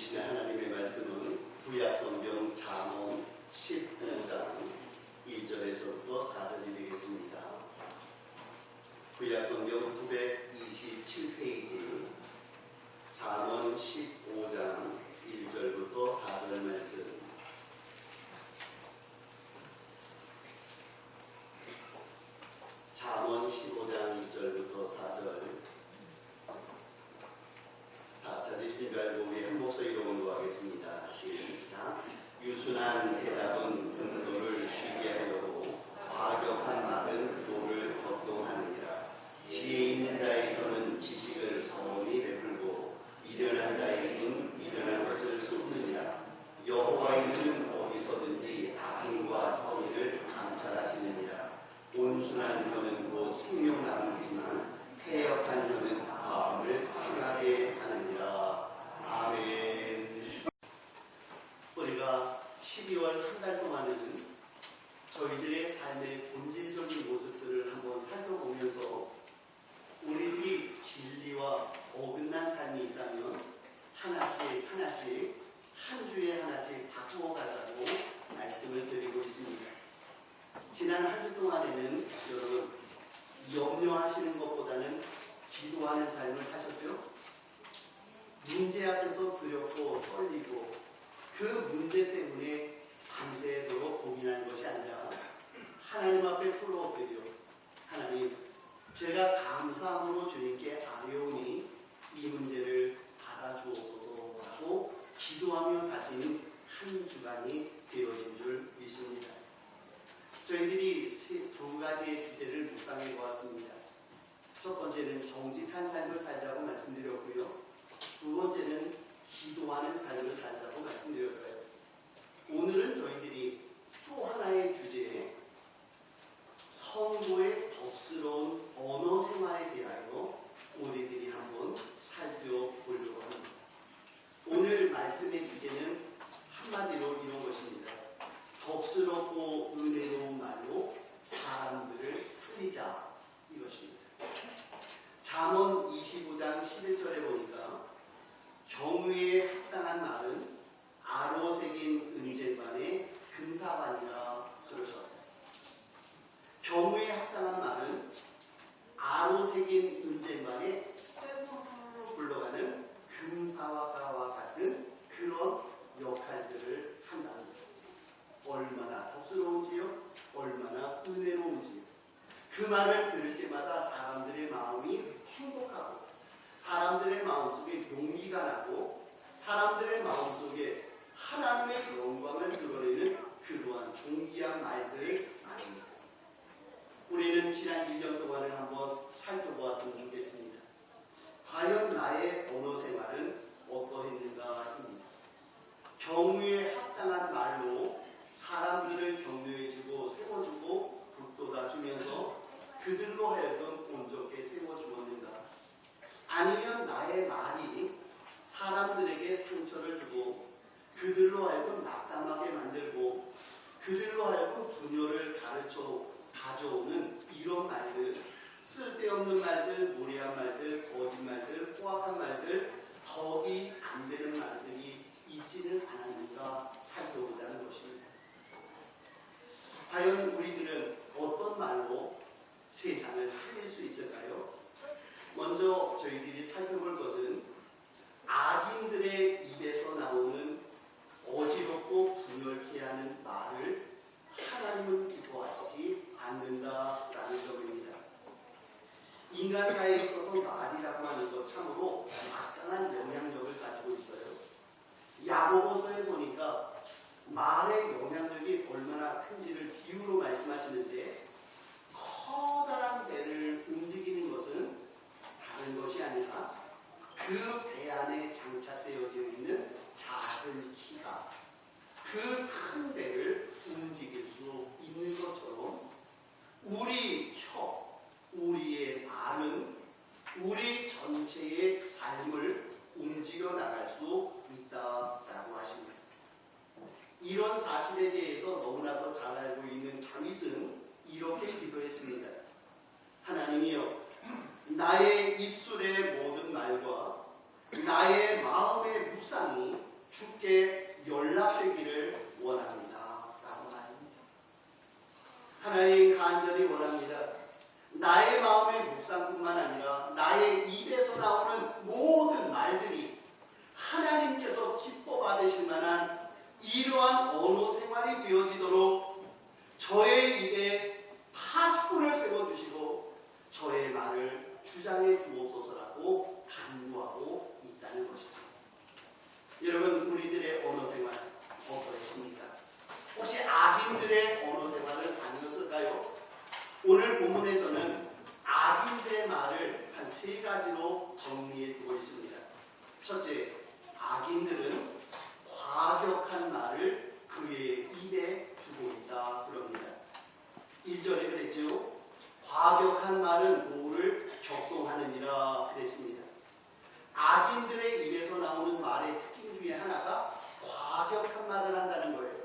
주시는 하나님의 말씀은 구약성경 잠언 15장 1절에서부터 4절이 되겠습니다. 구약성경 927페이지 잠언 15장 1절부터 4절 말씀. 잠언 15장 1절부터 4절 다 찾으신 줄 알고 우리 한 목소리로 공부하겠습니다. 시작. 유순한 대답은 등도를 쉬게 하려고 과격한 말은 도를 걷동하느니라. 지혜 있는 자의 혀는 지식을 서원히 베풀고 미련한 자의 입은 미련한 것을 쏟느니라. 여호와이는 어디서든지 악인과 선의를 감찰하시느니라. 온순한 혀는 곧 생명나무이지만 패역한 혀는 마음을 상하게 하느니라. 아멘. 우리가 12월 한 달 동안은 저희들의 삶의 본질적인 모습들을 한번 살펴보면서 우리들이 진리와 어긋난 삶이 있다면 하나씩 한 주에 하나씩 바꾸어 가자고 말씀을 드리고 있습니다. 지난 한 주 동안에는 여러분 염려하시는 것보다는 기도하는 삶을 사셨죠? 문제 앞에서 두렵고 떨리고 그 문제 때문에 밤새도록 고민하는 것이 아니라 하나님 앞에 풀어엎드려 하나님, 제가 감사함으로 주님께 아뢰오니 이 문제를 받아주옵소서라고 기도하며 사신 한 주간이 되어진 줄 믿습니다. 저희들이 두 가지의 주제를 묵상해 보았습니다. 첫 번째는 정직한 삶을 살자고 말씀드렸고요. 두 번째는 기도하는 삶을 살자고 말씀드렸어요. 오늘은 저희들이 또 하나의 주제, 성도의 덕스러운 언어 생활에 대하여 우리들이 한번 살펴보려고 합니다. 오늘 말씀의 주제는 한마디로 이런 것입니다. 덕스럽고 은혜로운 말로 사람들을 살리자, 이것입니다. 잠언 25장 11절에 보니까 경우에 합당한 말은 아로 새긴 은쟁반에 금사반이라 그러셨어요. 경우에 합당한 말은 아로 새긴 은쟁반에 떼부르르 굴러가는 금사와가와 같은 그런 역할들을 한다는 거예요. 얼마나 덕스러운지요, 얼마나 은혜로운지요. 그 말을 들을 때마다 사람들의 마음이 행복하고 사람들의 마음속에 용기가 나고 사람들의 마음속에 하나님의 영광을 드러내는 그러한 존귀한 말들을 말합니다. 우리는 지난 1년 동안을 한번 살펴보았으면 좋겠습니다. 과연 나의 언어 생활은 어떠했는가입니다. 경우에 합당한 말로 사람들을 격려해주고 세워주고 북돋아주면서 그들로 하여금 온전히 세워주었는가? 아니면 나의 말이 사람들에게 상처를 주고 그들로 하여금 낙담하게 만들고 그들로 하여금 분열을 가져오는 이런 말들, 쓸데없는 말들, 무례한 말들, 거짓말들, 포악한 말들, 덕이 안 되는 말들이 있지는 않았는가 살펴보자는 것입니다. 과연 우리들은 어떤 말로 세상을 살릴 수 있을까요? 먼저 저희들이 살펴볼 것은 악인들의 입에서 나오는 어지럽고 분열케 하는 말을 하나님은 기뻐하시지 않는다라는 점입니다. 인간 사회에 있어서 말이라고 하는 것 참으로 막강한 영향력을 가지고 있어요. 야고보서에 보니까 말의 영향력이 얼마나 큰지를 비유로 말씀하시는데 커다란 배를 움직이는 것은 다른 것이 아니라 그 배 안에 장착되어져 있는 작은 키가 그 큰 배를 움직일 수 있는 것처럼 우리 혀, 우리의 말은 우리 전체의 삶을 움직여 나갈 수 있다라고 하십니다. 이런 사실에 대해서 너무나도 잘 알고 있는 다윗은 이렇게 기도했습니다. 하나님이여, 나의 입술의 모든 말과 나의 마음의 묵상이 주께 연락되기를 원합니다. 라고 말합니다. 하나님 간절히 원합니다. 나의 마음의 묵상뿐만 아니라 나의 입에서 나오는 모든 말들이 하나님께서 기뻐 받으실 만한 이러한 언어 생활이 되어지도록 저의 입에 파수꾼을 세워주시고 저의 말을 주장해 주옵소서라고 간구하고 있다는 것이죠. 여러분, 우리들의 언어 생활 어떠했습니까? 혹시 악인들의 언어 생활은 아니었을까요? 오늘 본문에서는 악인들의 말을 한 3가지로 정리해 두고 있습니다. 첫째, 악인들은 과격한 말을 그의 입에 두고 있다 그럽니다. 1절에 그랬죠. 과격한 말은 노를 격동하느니라 그랬습니다. 악인들의 입에서 나오는 말의 특징 중에 하나가 과격한 말을 한다는 거예요.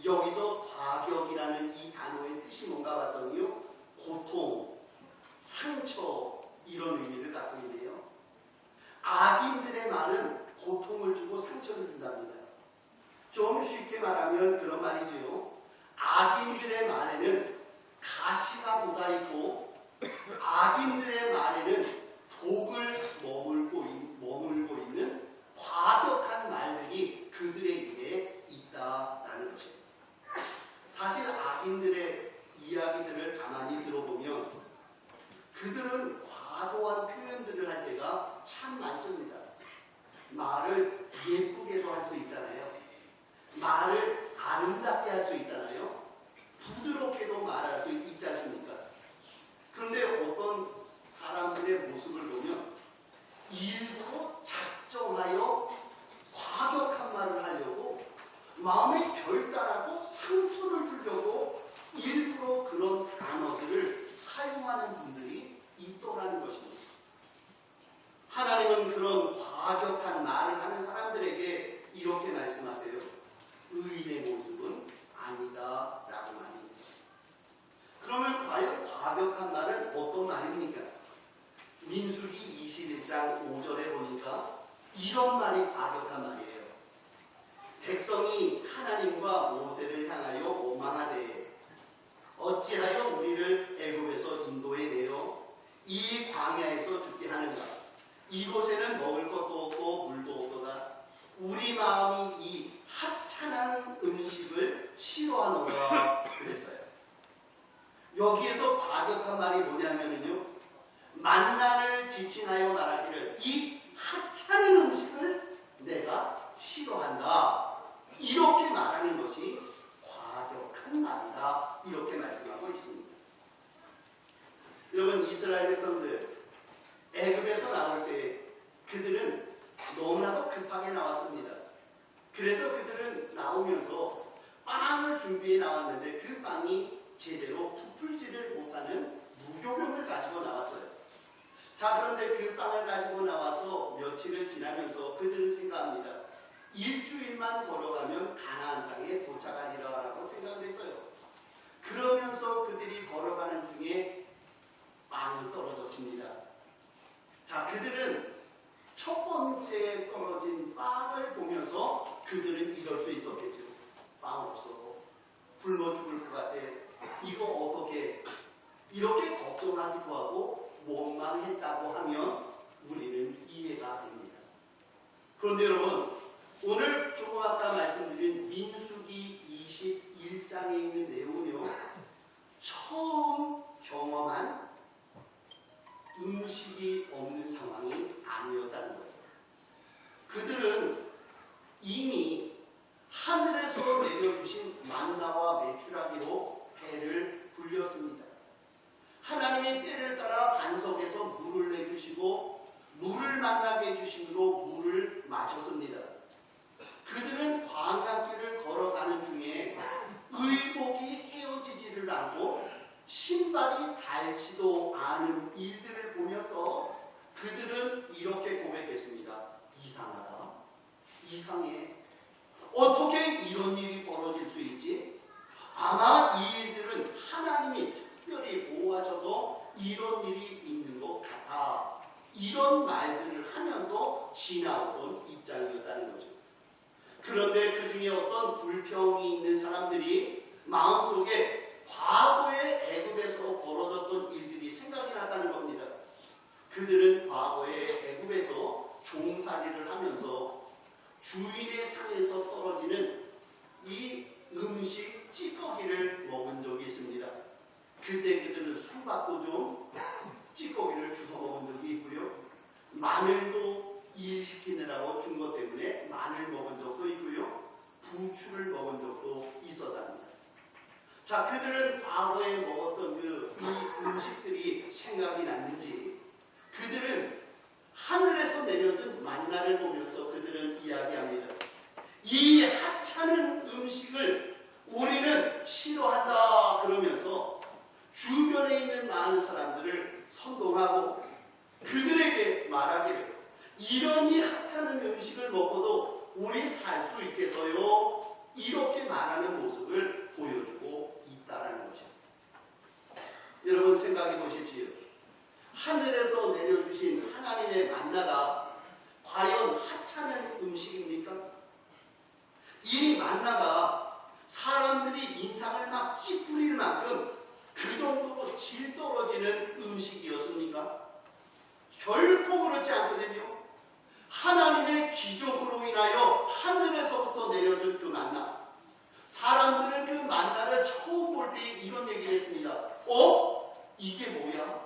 여기서 과격이라는 이 단어의 뜻이 뭔가 봤더니요, 고통, 상처 이런 의미를 갖고 있네요. 악인들의 말은 고통을 주고 상처를 준답니다. 좀 쉽게 말하면 그런 말이지요. 악인들의 말에는 가시가 돋아있고 악인들의 말에는 독을 머물고 있는 과격한 말들이 그들의 입에 있다라는 것입니다. 사실 악인들의 이야기들을 가만히 들어보면 그들은 과도한 표현들을 할 때가 참 많습니다. 말을 예쁘게도 할 수 있잖아요. 말을 아름답게 할 수 있잖아요. 부드럽게도 말할 수 있지 않습니까? 그런데 어떤 사람들의 모습을 보면 일부러 작정하여 과격한 말을 하려고 마음에 결단하고 상처를 주려고 일부러 그런 단어들을 사용하는 분들이 있더라는 것입니다. 하나님은 그런 과격한 말을 하는 사람들에게 이렇게 말씀하세요. 의인의 모습은 아니다 라고 말입니다. 그러면 과연 과격한 말은 어떤 말입니까? 민수기 21장 5절에 보니까 이런 말이 과격한 말이에요. 백성이 하나님과 모세를 향하여 원망하되 어찌하여 우리를 애굽에서 인도해 내어 이 광야에서 죽게 하는가? 이곳에는 먹을 것도 없고 물도 없도다. 우리 마음이 이 하찮은 음식을 싫어하노라 그랬어요. 여기에서 과격한 말이 뭐냐면요, 만나를 지칭하여 말하기를 이 하찮은 음식을 내가 싫어한다. 이렇게 말하는 것이 과격한 말이다. 이렇게 말씀하고 있습니다. 여러분, 이스라엘 백성들 애굽에서 나올 때 그들은 너무나도 급하게 나왔습니다. 그래서 그들은 나오면서 빵을 준비해 나왔는데 그 빵이 제대로 부풀지를 못하는 무교병을 가지고 나왔어요. 자, 그런데 그 빵을 가지고 나와서 며칠을 지나면서 그들은 생각합니다. 일주일만 걸어가면 가나안 땅에 도착하리라라고 생각을 했어요. 그러면서 그들이 걸어가는 중에 빵이 떨어졌습니다. 자, 그들은 첫 번째 떨어진 빵을 보면서 그들은 이럴 수 있었겠죠. 빵 없어. 굶어 죽을 것 같아. 이거 어떻게 이렇게 걱정하기도 하고 원망했다고 하면 우리는 이해가 됩니다. 그런데 여러분, 오늘 조금 아까 말씀드린 민수기 21장에 있는 내용은요, 처음 경험한 음식이 없는 상황이 아니었다는 거예요. 그들은 이미 하늘에서 내려주신 만나와 메추라기로 배를 불렸습니다. 하나님의 때를 따라 반석에서 물을 내주시고 물을 만나게 해주심으로 물을 마셨습니다. 그들은 광야길을 걸어가는 중에 의복이 헤어지지를 않고 신발이 닳지도 않은 일들을 보면서 그들은 이렇게 고백했습니다. 이상하다. 이상해. 어떻게 이런 일이 벌어질 수 있지? 아마 이 일들은 하나님이 특별히 보호하셔서 이런 일이 있는 것 같아. 이런 말들을 하면서 지나오던 입장이었다는 거죠. 어떤 불평이 있는 사람들이 마음속에 과거의 애굽에서 벌어졌던 일들이 생각이 났다는 겁니다. 그들은 과거의 애굽에서 종살이를 하면서 주인의 상에서 떨어지는 이 음식 찌꺼기를 먹은 적이 있습니다. 그때 그들은 수박도 좀 찌꺼기를 주워 먹은 적이 있고요. 마늘도 일시키느라고 준 것 때문에 마늘 먹은 적도 있고요. 부추를 먹은 적도 있었답니다. 자, 그들은 과거에 먹었던 이 음식들이 생각이 났는지 그들은 하늘에서 내려준 만나를 보면서 그들은 이야기합니다. 이 하찮은 음식을 우리는 싫어한다 그러면서 주변에 있는 많은 사람들을 선동하고 그들에게 말하기를 이러니 하찮은 음식을 먹어도 우리 살 수 있겠어요? 이렇게 말하는 모습을 보여주고 있다는 것입니다. 여러분 생각해 보십시오. 하늘에서 내려주신 하나님의 만나가 과연 하찮은 음식입니까? 이 만나가 사람들이 인상을 막 찌푸릴 만큼 그 정도로 질 떨어지는 음식이었습니까? 결코 그렇지 않거든요. 하나님의 기적으로 인하여 하늘에서부터 내려준 그 만나. 사람들은 그 만나를 처음 볼 때 이런 얘기를 했습니다. 이게 뭐야?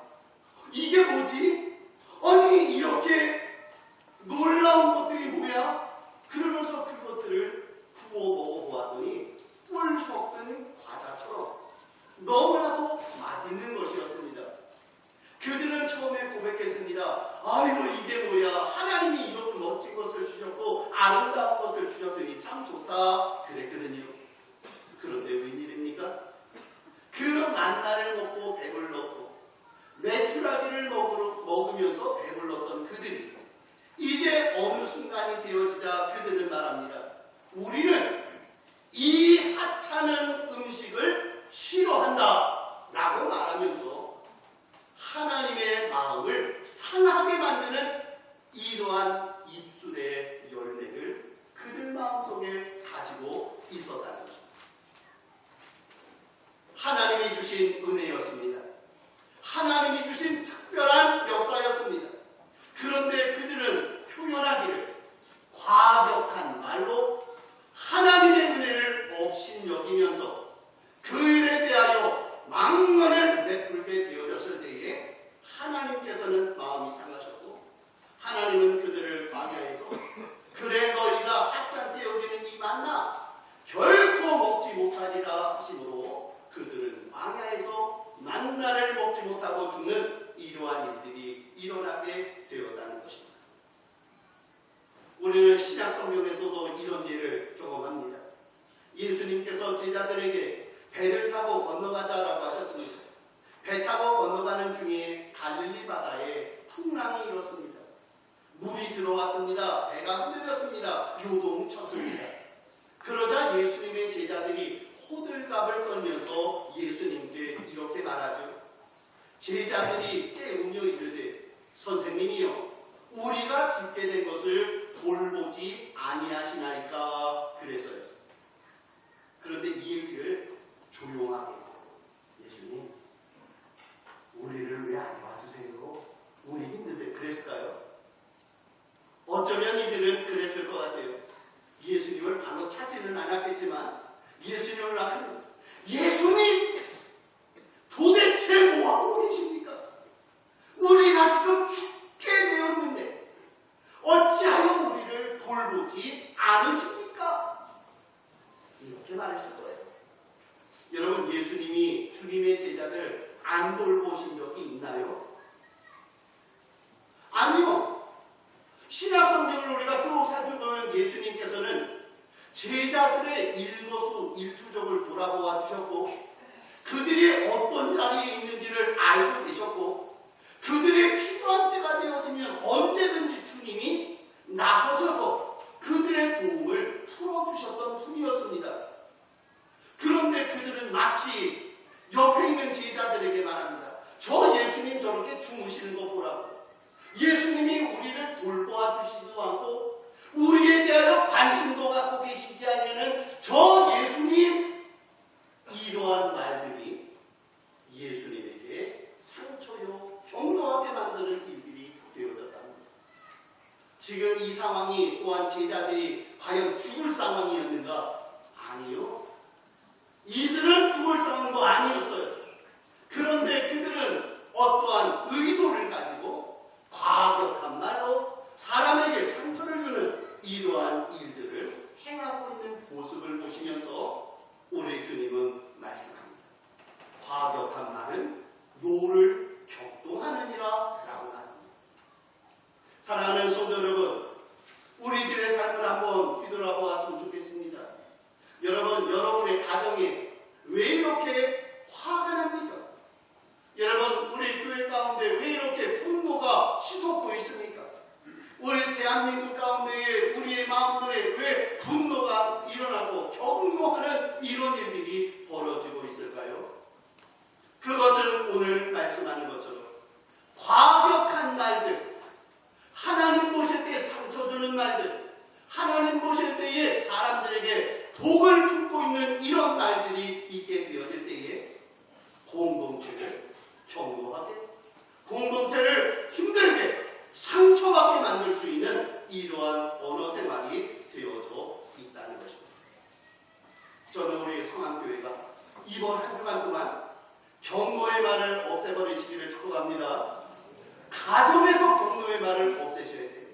이게 뭐지? 아니 이렇게 놀라운 것들이 뭐야? 그러면서 그것들을 구워 먹어보았더니 꿀 섞은 과자처럼 너무나도 맛있는 것이었습니다. 그들은 처음에 고백했습니다. 아이고 이게 뭐야? 하나님이 이렇게 멋진 것을 주셨고 아름다운 것을 주셨으니 참 좋다 그랬거든요. 그런데 웬일입니까? 그 만나를 먹고 배불렀고 메추라기를 먹으면서 배불렀던 그들이 이제 어느 순간이 되어지자 그들은 말합니다. 우리는 이 하찮은 음식을 싫어한다 라고 말하면서 하나님의 마음을 상하게 만드는 이러한 입술의 열매를 그들 마음속에 가지고 있었다는 것입니다. 하나님이 주신 은혜였습니다. 하나님이 주신 특별한 역사였습니다. 그런데 그들은 표현하기를 과격한 말로 하나님의 은혜를 업신여기면서 그 일에 대하여 망언을 베풀게 되어졌을 때에 하나님께서는 마음이 상하셨고 하나님은 그들을 광야에서 그래 너희가 하찮게 여기는 이 만나 결코 먹지 못하리라 하심으로 그들은 광야에서 만나를 먹지 못하고 죽는 이러한 일들이 일어나게 되었다는 것입니다. 우리는 신약 성경에서도 이런 일을 경험합니다. 예수님께서 제자들에게 배를 타고 건너가자라고 하셨습니다. 배 타고 건너가는 중에 갈릴리 바다에 풍랑이 일었습니다. 물이 들어왔습니다. 배가 흔들렸습니다. 요동쳤습니다. 그러자 예수님의 제자들이 호들갑을 떨면서 예수님께 이렇게 말하죠. 제자들이 깨우며 이르되 선생님이여 우리가 죽게 된 것을 돌보지 아니하시나이까 그래서요. 그런데 이 얘기를 조용하게 예수님 우리를 왜 안 와주세요? 우리 힘든데 그랬을까요? 어쩌면 이들은 그랬을 것 같아요. 예수님을 바로 찾지는 않았겠지만 예수님을 낳은 예수님 도대체 뭐하고 계십니까? 우리가 지금 죽게 되었는데 어찌하여 우리를 돌보지 않으십니까? 이렇게 말했을 거예요. 여러분 예수님이 주님의 제자들 안 돌보신 적이 있나요? 아니요. 신약 성경을 우리가 쭉 살펴보면 예수님께서는 제자들의 일거수 일투족을 돌아보아 주셨고 그들이 어떤 자리에 있는지를 알고 계셨고 그들의 필요한 때가 되어지면 언제든지 주님이 나서셔서 그들의 도움을 풀어주셨던 분이었습니다. 그런데 그들은 마치 옆에 있는 제자들에게 말합니다. 저 예수님 저렇게 주무시는 거 보라고. 예수님이 우리를 돌보아 주시지도 않고 우리에 대하여 관심도 갖고 계시지 않는 저 상황이 또한 제자들이 과연 죽을 상황이었는가? 아니요. 이들은 죽을 상황도 아니었어요. 그런데 그들은 어떠한 의도를 가지고 과격한 말로 사람에게 상처를 주는 이러한 일들을 행하고 있는 모습을 보시면서 우리 주님은 말씀합니다. 과격한 말은 노를 격동하느니라 라고 합니다. 사랑하는 성도 여러분, 우리들의 삶을 한번 뒤돌아보았으면 좋겠습니다. 여러분, 여러분의 가정에 왜 이렇게 화가 납니까? 여러분, 우리 교회 가운데 왜 이렇게 분노가 치솟고 있습니까? 우리 대한민국 가운데에 우리의 마음들에 왜 분노가 일어나고 경고하는 이런 일들이 벌어지고 있을까요? 그것은 오늘 말씀하는 것처럼 과격한 말들, 하나님 보실 때 상처 주는 말들, 하나님 보실 때에 사람들에게 독을 품고 있는 이런 말들이 있게 되어질 때에 공동체를 경고하게, 공동체를 힘들게 상처받게 만들 수 있는 이러한 언어 생활이 되어져 있다는 것입니다. 저는 우리 성안교회가 이번 한 주간 동안 경고의 말을 없애버리시기를 축복합니다. 가정에서 경고의 말을 없애셔야 돼요.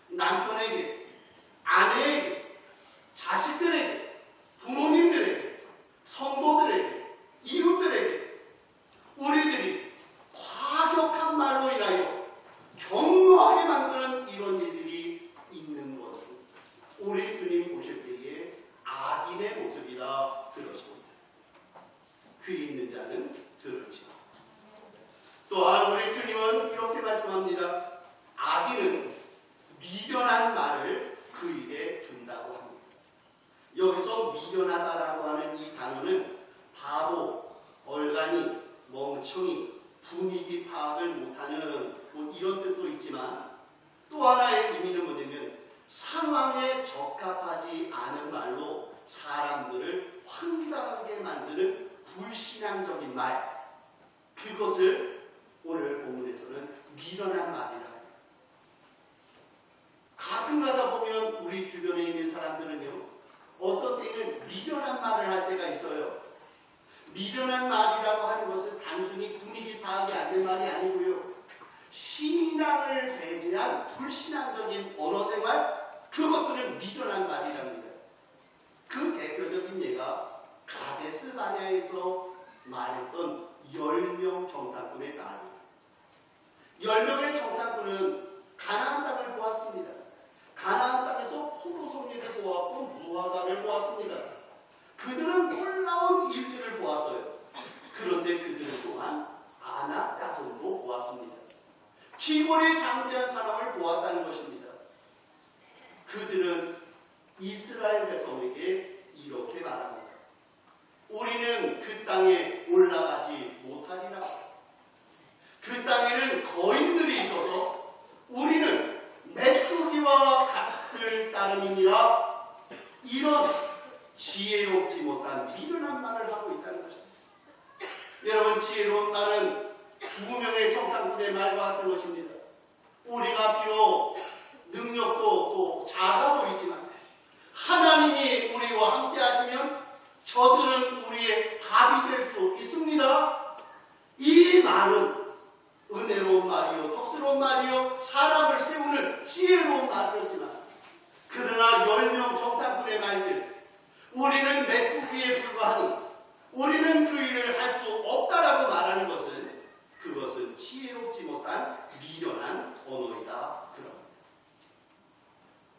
남편에게, 아내에게, 자식들에게, 부모님들에게, 성도들에게, 이웃들에게 우리들이 과격한 말로 인하여 경고하게 만드는 이런 일들이 있는 것은 우리 주님 보실 때의 악인의 모습이다 그러십니다. 귀 있는 자는 들을지어다. 또한 우리 주님은 이렇게 말씀합니다. 악인은 미련한 말을 그 입에 둔다고 합니다. 여기서 미련하다라고 하는 이 단어는 바보, 얼간이, 멍청이, 분위기 파악을 못하는 뭐 이런 뜻도 있지만 또 하나의 의미는 뭐냐면 상황에 적합하지 않은 말로 사람들을 황당하게 만드는 불신앙적인 말, 그것을 오늘 본문에서는 미련한 말이라 합니다. 가끔 가다 보면 우리 주변에 있는 사람들은요, 어떤 때는 미련한 말을 할 때가 있어요. 미련한 말이라고 하는 것은 단순히 분위기 파악이 안 된 말이 아니고요, 신앙을 배제한 불신앙적인 언어생활, 그것들은 미련한 말이랍니다. 그 대표적인 예가 가데스 바네아에서 말했던 10명 정탐꾼의 딸. 10명의 정탐꾼은 가나안 땅을 보았습니다. 가나안 땅에서 포도송이를 보았고 무화과를 보았습니다. 그들은 놀라운 일들을 보았어요. 그런데 그들은 또한 아낙 자손도 보았습니다. 기골에 장대한 사람을 보았다는 것입니다. 그들은 이스라엘 백성에게 이렇게 말합니다. 우리는 그 땅에 올라가지 못하리라. 그 땅에는 거인들이 있어서 우리는 메뚜기와 같을 따름이니라. 이런 지혜롭지 못한 미련한 말을 하고 있다는 것입니다. 여러분, 지혜로운 말은 2명의 정탐꾼의 말과 같은 것입니다. 우리가 비록 능력도 또 작아 보이지만 하나님이 우리와 함께 하시면 저들은 우리의 답이 될 수 있습니다. 이 말은 은혜로운 말이요, 덕스러운 말이요, 사람을 세우는 지혜로운 말이었지만, 그러나 10명 정탐꾼의 말들, 우리는 메뚜기에 불과하니 우리는 그 일을 할 수 없다라고 말하는 것은, 그것은 지혜롭지 못한 미련한 언어이다 그럽니다.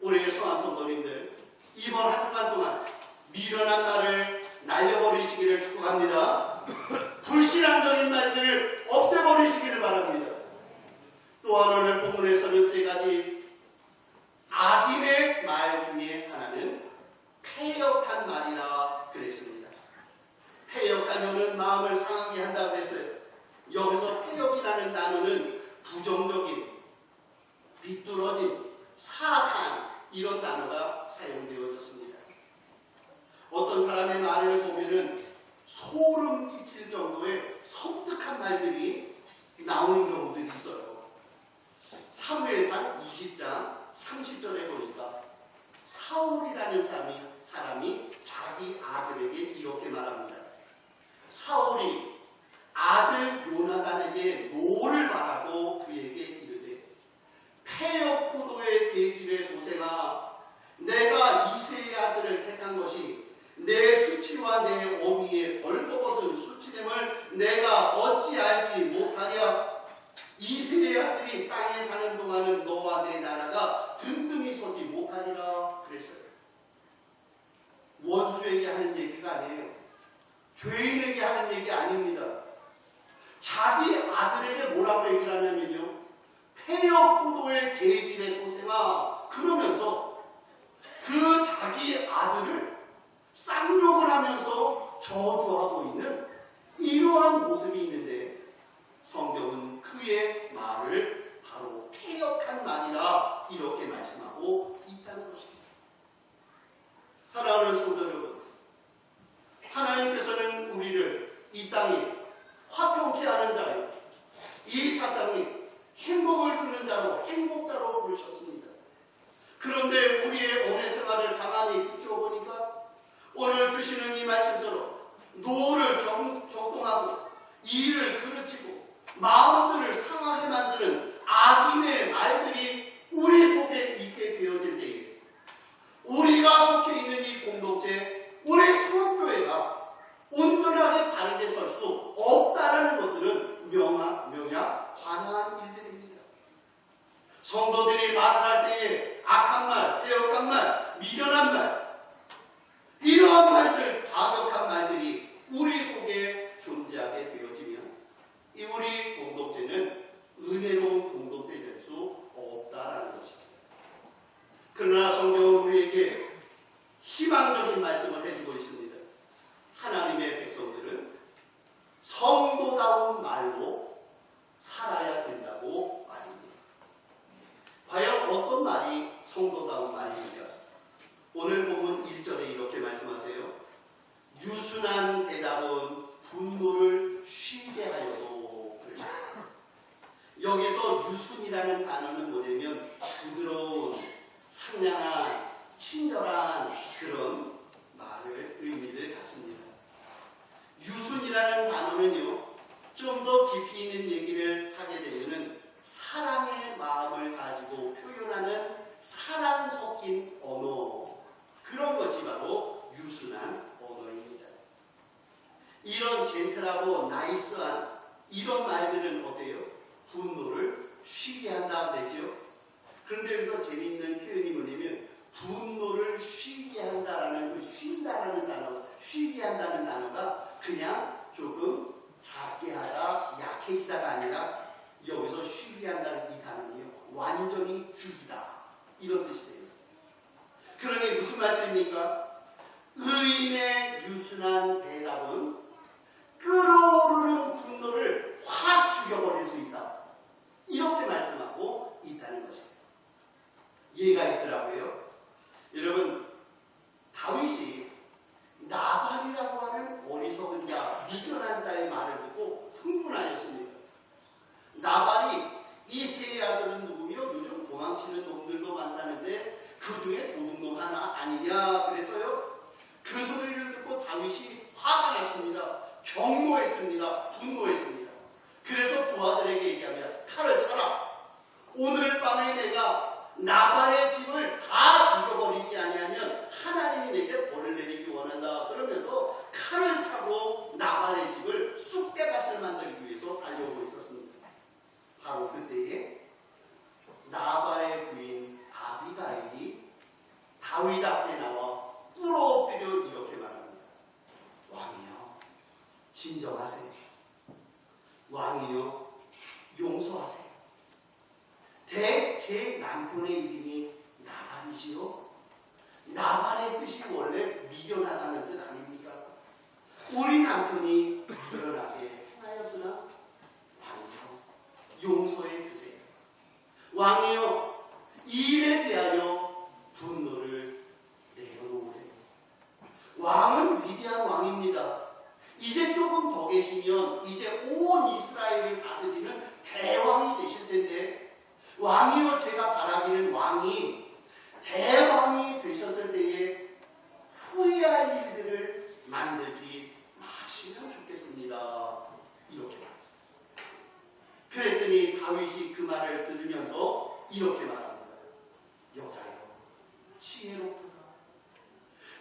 우리의 성한 성도님들, 이번 한 주간 동안 미련한 말을 날려버리시기를 축복합니다. 불신앙적인 말들을 없애버리시기를 바랍니다. 또한 오늘 본문에서는 3가지 악인의 말 중에 하나는 패역한 말이라 그랬습니다. 패역하면은 마음을 상하게 한다고 했어요. 여기서 패역이라는 단어는 부정적인, 비뚤어진, 사악한 이런 단어가 사용되어졌습니다. 어떤 사람의 말을 보면은 소름 끼칠 정도의 섬뜩한 말들이 나오는 경우들이 있어요. 사무엘상 20장 30절에 보니까 사울이라는 사람이 자기 아들에게 이렇게 말합니다. 사울이 아들 요나단에게 노를 바라고 그에게 이르되 폐역 포도의 계집의 소생아, 내가 이새의 아들을 택한 것이 내 수치와 내 어미의 벌거벗은 수치됨을 내가 어찌 알지 못하랴. 이새의 아들이 땅에 사는 동안은 너와 내 나라가 든든히 서지 못하리라 그랬어요. 원수에게 하는 얘기가 아니에요. 죄인에게 하는 얘기 아닙니다. 자기 아들에게 뭐라고 얘기를 하냐면요, 폐역 포도의 계집의 소생아, 그러면서 그 자기 아들을 쌍욕을 하면서 저주하고 있는 이러한 모습이 있는데, 성경은 그의 말을 바로 폐역한 말이라 이렇게 말씀하고 있다는 것입니다. 사랑하는 성도 여러분, 하나님께서는 우리를 이 땅에 화평케 하는 자요, 이 세상에 행복을 주는 자로, 행복자로 부르셨습니다. 그런데 우리의 오랜 생활을 가만히 비추어 보니까 오늘 주시는 이 말씀처럼 노를 격동하고 이를 그르치고 마음들을 상하게 만드는 악인의 말들이 우리 속에 있게 되어질 때에 우리가 속해 있는 이 공동체, 우리 성교회가 온전하게 바르게 설 수 없다라는 것들은 명약 관한 일들입니다. 성도들이 말을 할 때에 악한 말, 폐역한 말, 미련한 말, 이러한 말들, 가격한 말들이 우리 속에 존재하게 되어지면 이 우리 공동체는 은혜로운 공동체 될 수 없다라는 것입니다. 그러나 성경은 우리에게 희망적인 말씀을 해주고 있습니다. 하나님의 백성들은 성도다운 말로 살아야 된다고 말입니다. 과연 어떤 말이 성도다운 말입니까? 오늘 본문 1절에 이렇게 말씀하세요. 유순한 대답은 분노를 쉬게 하여도 그러셨어요. 여기서 유순이라는 단어는 뭐냐면 부드러운, 상냥한, 친절한 그런 말을 의미를 갖습니다. 유순이라는 단어는요, 좀 더 깊이 있는 얘기를 하게 되면은 사랑의 마음을 가지고 표현하는 사랑 섞인 언어, 그런 것이 바로 유순한 언어입니다. 이런 젠틀하고 나이스한 이런 말들은 어때요? 분노를 쉬게 한다 그랬죠. 그런데 여기서 재미있는 표현이 뭐냐면 분노를 쉬게 한다라는 그 쉰다라는 단어, 쉬게 한다는 단어가 그냥 조금 작게 하다, 약해지다가 아니라 여기서 쉬게 한다는 이 단어는요, 완전히 죽이다 이런 뜻이 됩니다. 그러니 무슨 말씀입니까? 의인의 유순한 대답은 끓어오르는 분노를 확 죽여버릴 수 있다. 이렇게 말씀하고 있다는 것입니다. 이해가 있더라고요. 여러분, 다윗이 나발이라고 하는 어리석은 자, 미련한 자의 말을 듣고 흥분하였습니다. 나발이 이새의 아들은 누구며 요즘 도망치는 놈들도 많다는데 그 중에 도둑놈 하나 아니냐 그래서요. 그 소리를 듣고 다윗이 화가 났습니다. 경노했습니다. 분노했습니다. 그래서 부하들에게 얘기하며 칼을 쳐라. 오늘 밤에 내가 나발의 집을 다 죽여버리지 아니하면 하나님이 내게 벌을 내리기 원한다. 그러면서 칼을 차고 나발의 집을 쑥대밭을 만들기 위해서 달려오고 있었습니다. 바로 그때에 나발의 부인 아비가일이 다윗 앞에 나와 꿇어엎드려 이렇게 말합니다. 왕이여, 진정하세요. 왕이여, 용서하세요. 제 남편의 이름이 나발이지요. 나발의 뜻이 원래 미련하다는 뜻 아닙니까? 우리 남편이 미련하게 행하였으나 왕이여, 용서해 주세요. 왕이여, 이 일에 대하여 분노를 내려놓으세요. 왕은 위대한 왕입니다. 이제 조금 더 계시면 이제 온 이스라엘을 다스리는 대왕이 되실 텐데 왕이요 제가 바라기는 왕이 대왕이 되셨을 때에 후회할 일들을 만들지 마시면 좋겠습니다. 이렇게 말했어요. 그랬더니 다윗이 그 말을 들으면서 이렇게 말합니다. 여자여 지혜롭구나.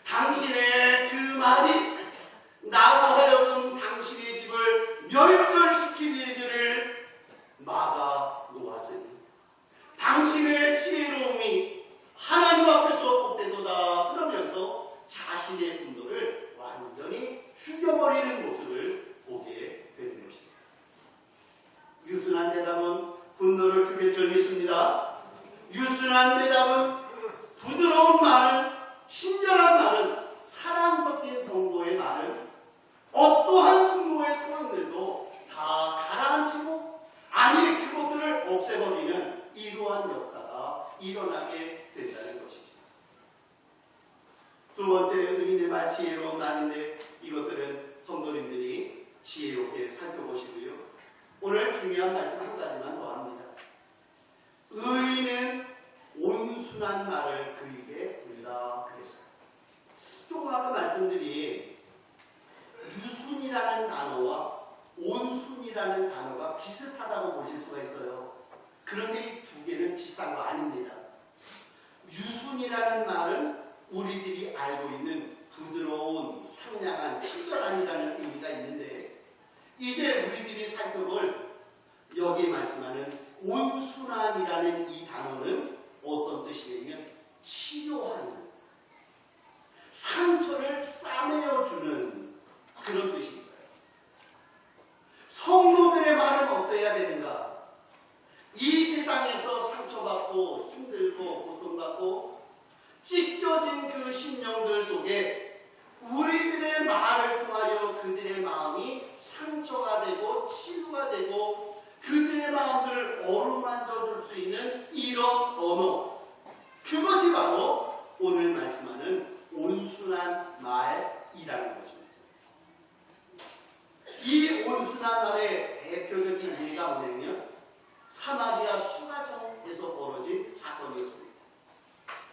당신의 그 말이 나로 하여금 당신의 집을 멸절시킬 일들을 막아 놓았으니 당신의 지혜로움이 하나님 앞에서 복되도다. 그러면서 자신의 분노를 완전히 죽여버리는 모습을 보게 되는 것입니다. 유순한 대답은 분노를 죽일 줄 믿습니다. 유순한 대답은 부드러운 말은, 친절한 말은, 사랑 섞인 성도의 말은 어떠한 분노의 상황들도 다 가라앉히고 아니 그것들을 없애버리는 이러한 역사가 일어나게 된다는 것입니다. 두 번째 의인의 말 지혜로운 말인데 이것들은 성도님들이 지혜롭게 살펴보시고요. 오늘 중요한 말씀 한 가지만 더 합니다. 의인은 온순한 말을 그에게 들으라 그랬어요. 조금 아까 말씀드린 유순이라는 단어와 온순이라는 단어가 비슷하다고 보실 수가 있어요. 그런데 이 두 개는 비슷한 거 아닙니다. 유순이라는 말은 우리들이 알고 있는 부드러운, 상냥한, 친절함이라는 의미가 있는데 이제 우리들이 살펴볼 여기에 말씀하는 온순함이라는 이 단어는 어떤 뜻이냐면 치료하는, 상처를 싸매어주는 그런 뜻이 있어요. 성도들의 말은 어떠해야 되는가? 이 세상에서 상처받고 힘들고 고통받고 찢겨진 그 심령들 속에 우리들의 말을 통하여 그들의 마음이 상처가 되고 치유가 되고 그들의 마음들을 어루만져 줄 수 있는 이런 언어, 그것이 바로 오늘 말씀하는 온순한 말이라는 것입니다. 이 온순한 말의 대표적인 예가 뭐냐면 사마리아 수가성에서 벌어진 사건이었습니다.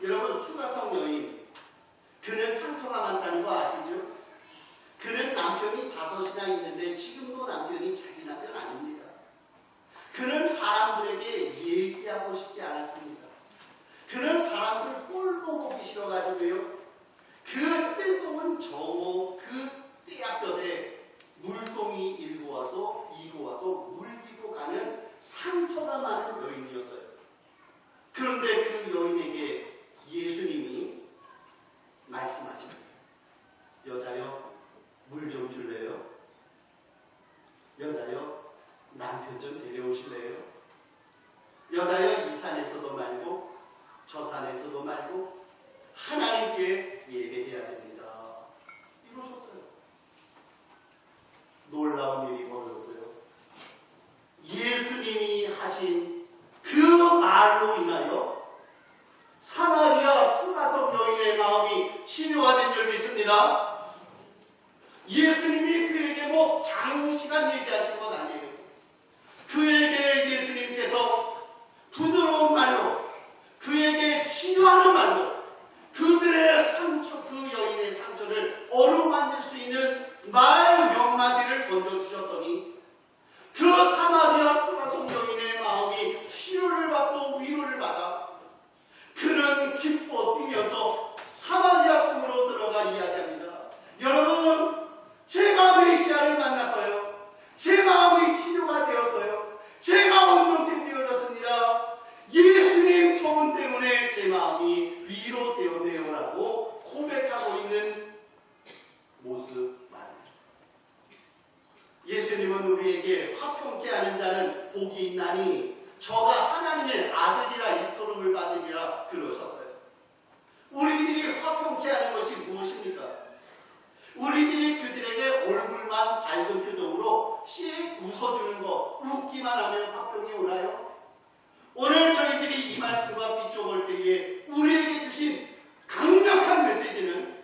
여러분, 수가성 여인, 그는 상처가 많다는 거 아시죠? 그는 남편이 5이나 있는데 지금도 남편이 자기 남편 아닙니다. 그는 사람들에게 얘기하고 싶지 않았습니다. 그는 사람들 꼴도 보기 싫어가지고요. 그 뜨거운 정오, 그 떼약볕에 물동이 일고 와서 이고 와서 물리고 가는 상처가 많은 여인이었어요. 그런데 그 여인에게 예수님이 말씀하십니다. 여자여, 물 좀 줄래요? 여자여, 남편 좀 데려오실래요? 여자여, 이 산에서도 말고 저 산에서도 말고 하나님께 예배해야 됩니다. 이러셨어요. 놀라운 일이 벌어졌어요. 예수님이 하신 그 말로 인하여 사마리아 수가성 여인의 마음이 치료가 된 줄 믿습니다. 예수님이 그에게 뭐 장시간 얘기하신 건 아니에요. 그에게 예수님께서 부드러운 말로, 그에게 치유하는 말로 그들의 상처, 그 여인의 상처를 어루만질 수 있는 말 몇 마디를 던져주셨더니 그 사마리아 수가성 여인의 마음이 치료를 받고 위로를 받아 그는 기뻐 뛰면서 사마리아 성으로 들어가 이야기합니다. 여러분, 제가 메시아를 만나서요, 제 마음이 치료가 되었어요. 제가 온전히 되어졌습니다. 예수님 초문 때문에 제 마음이 위로되었네요라고 고백하고 있는 모습 말입니다. 예수님은 우리에게 화평케 하는 자는 복이 있나니 저가 하나님의 아들이라 일컬음을 받으리라 그러셨어요. 우리들이 화평케 하는 것이 무엇입니까? 우리들이 그들에게 얼굴만 밝은 표정으로 씩 웃어주는 거, 웃기만 하면 화평이 오나요? 오늘 저희들이 이 말씀과 비춰볼 때에 우리에게 주신 강력한 메시지는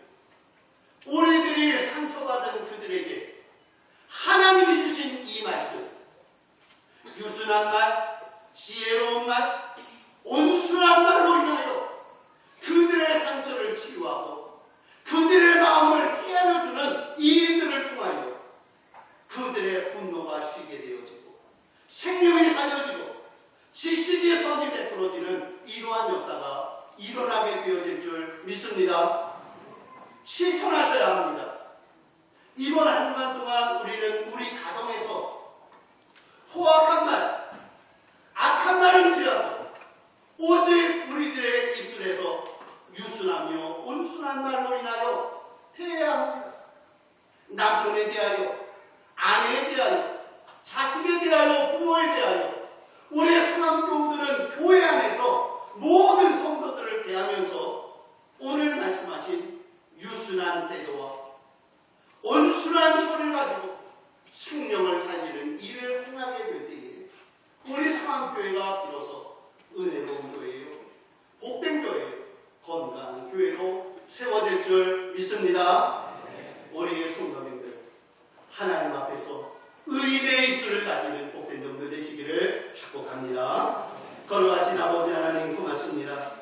우리들이 상처받은 그들에게 하나님이 주신 이 말씀, 유순한 말, 지혜로운 말, 치유하고 그들의 마음을 헤아려주는 이인들을 통하여 그들의 분노가 쉬게 되어지고 생명이 살려지고 지식의 선이 베풀어지는 이러한 역사가 일어나게 되어질 줄 믿습니다. 실천하셔야 합니다. 이번 한 주간 동안 우리는 우리 가정에서 포악한 말, 악한 말은 지어도 오직 우리들의 입술에서 유순하며 온순한 말로 인하여 해야 합니다. 남편에 대하여, 아내에 대하여, 자식에 대하여, 부모에 대하여 우리 성함교우들은 교회 안에서 모든 성도들을 대하면서 오늘 말씀하신 유순한 태도와 온순한 혀를 가지고 생명을 살리는 일을 행하게 될 때에 우리 성함교회가 비로소 은혜로운 교회요, 복된 교회, 건강한 교회로 세워질 줄 믿습니다. 우리의 성도님들 하나님 앞에서 의인의 입술을 가지는 복된 종들 되시기를 축복합니다. 거룩하신 아버지 하나님 고맙습니다.